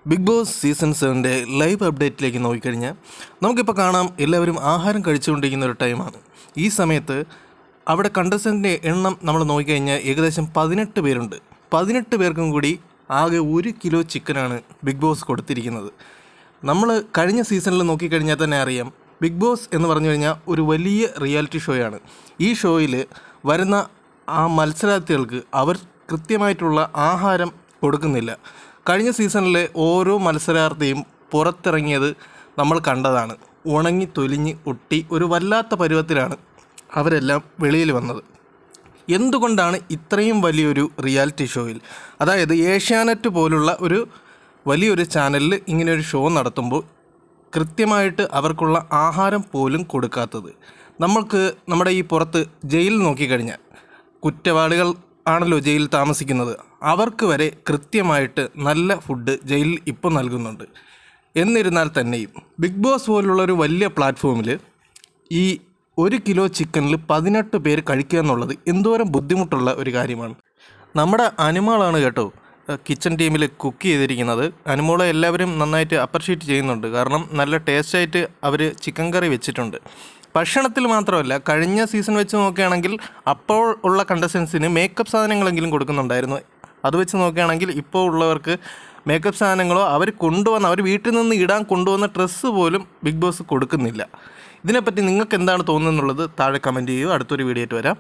Big boss season 7 live അപ്ഡേറ്റിലേക്ക് നോക്കിക്കഴിഞ്ഞാൽ നമുക്കിപ്പോൾ കാണാം എല്ലാവരും ആഹാരം കഴിച്ചുകൊണ്ടിരിക്കുന്ന ഒരു ടൈമാണ്. ഈ സമയത്ത് അവിടെ കണ്ടസ്റ്റൻറ്റിൻ്റെ എണ്ണം നമ്മൾ നോക്കിക്കഴിഞ്ഞാൽ ഏകദേശം 18 പേരുണ്ട്. 18 പേർക്കും കൂടി ആകെ 1 കിലോ ചിക്കനാണ് ബിഗ് ബോസ് കൊടുത്തിരിക്കുന്നത്. നമ്മൾ കഴിഞ്ഞ സീസണിൽ നോക്കിക്കഴിഞ്ഞാൽ തന്നെ അറിയാം, ബിഗ് ബോസ് എന്ന് പറഞ്ഞു കഴിഞ്ഞാൽ ഒരു വലിയ റിയാലിറ്റി ഷോയാണ്. ഈ ഷോയിൽ വരുന്ന ആ മത്സരാർത്ഥികൾക്ക് അവർ കൃത്യമായിട്ടുള്ള ആഹാരം കൊടുക്കുന്നില്ല. കഴിഞ്ഞ സീസണിലെ ഓരോ മത്സരാർത്ഥിയും പുറത്തിറങ്ങിയത് നമ്മൾ കണ്ടതാണ്. ഉണങ്ങി തൊലിഞ്ഞ് ഒട്ടി ഒരു വല്ലാത്ത പരുവത്തിലാണ് അവരെല്ലാം വെളിയിൽ വന്നത്. എന്തുകൊണ്ടാണ് ഇത്രയും വലിയൊരു റിയാലിറ്റി ഷോയിൽ, അതായത് ഏഷ്യാനെറ്റ് പോലുള്ള ഒരു വലിയൊരു ചാനലിൽ ഇങ്ങനെയൊരു ഷോ നടത്തുമ്പോൾ കൃത്യമായിട്ട് അവർക്കുള്ള ആഹാരം പോലും കൊടുക്കാത്തത്? നമ്മൾക്ക് നമ്മുടെ ഈ പുറത്ത് ജയിൽ നോക്കിക്കഴിഞ്ഞാൽ കുറ്റവാളികൾ ആണല്ലോ ജയിലിൽ താമസിക്കുന്നത്. അവർക്ക് വരെ കൃത്യമായിട്ട് നല്ല ഫുഡ് ജയിലിൽ ഇപ്പോൾ നൽകുന്നുണ്ട്. എന്നിരുന്നാൽ തന്നെയും ബിഗ് ബോസ് പോലുള്ളൊരു വലിയ പ്ലാറ്റ്ഫോമിൽ ഈ 1 കിലോ ചിക്കനിൽ 18 പേര് കഴിക്കുക എന്നുള്ളത് എന്തോരം ബുദ്ധിമുട്ടുള്ള ഒരു കാര്യമാണ്. നമ്മുടെ അനുമോളാണ് കേട്ടോ കിച്ചൺ ടീമിൽ കുക്ക് ചെയ്തിരിക്കുന്നത്. അനുമോളെ എല്ലാവരും നന്നായിട്ട് അപ്രിഷ്യേറ്റ് ചെയ്യുന്നുണ്ട്. കാരണം നല്ല ടേസ്റ്റായിട്ട് അവർ ചിക്കൻ കറി വെച്ചിട്ടുണ്ട്. ഭക്ഷണത്തിൽ മാത്രമല്ല, കഴിഞ്ഞ സീസൺ വെച്ച് നോക്കുകയാണെങ്കിൽ അപ്പോൾ ഉള്ള കണ്ടസ്റ്റൻസിന് മേക്കപ്പ് സാധനങ്ങളെങ്കിലും കൊടുക്കുന്നുണ്ടായിരുന്നു. അത് വെച്ച് നോക്കുകയാണെങ്കിൽ ഇപ്പോൾ ഉള്ളവർക്ക് മേക്കപ്പ് സാധനങ്ങളോ അവർ വീട്ടിൽ നിന്ന് ഇടാൻ കൊണ്ടുവന്ന ഡ്രസ്സ് പോലും ബിഗ് ബോസ് കൊടുക്കുന്നില്ല. ഇതിനെപ്പറ്റി നിങ്ങൾക്ക് എന്താണ് തോന്നുന്നുള്ളത് താഴെ കമൻറ്റ് ചെയ്യുക. അടുത്തൊരു വീഡിയോ ആയിട്ട് വരാം.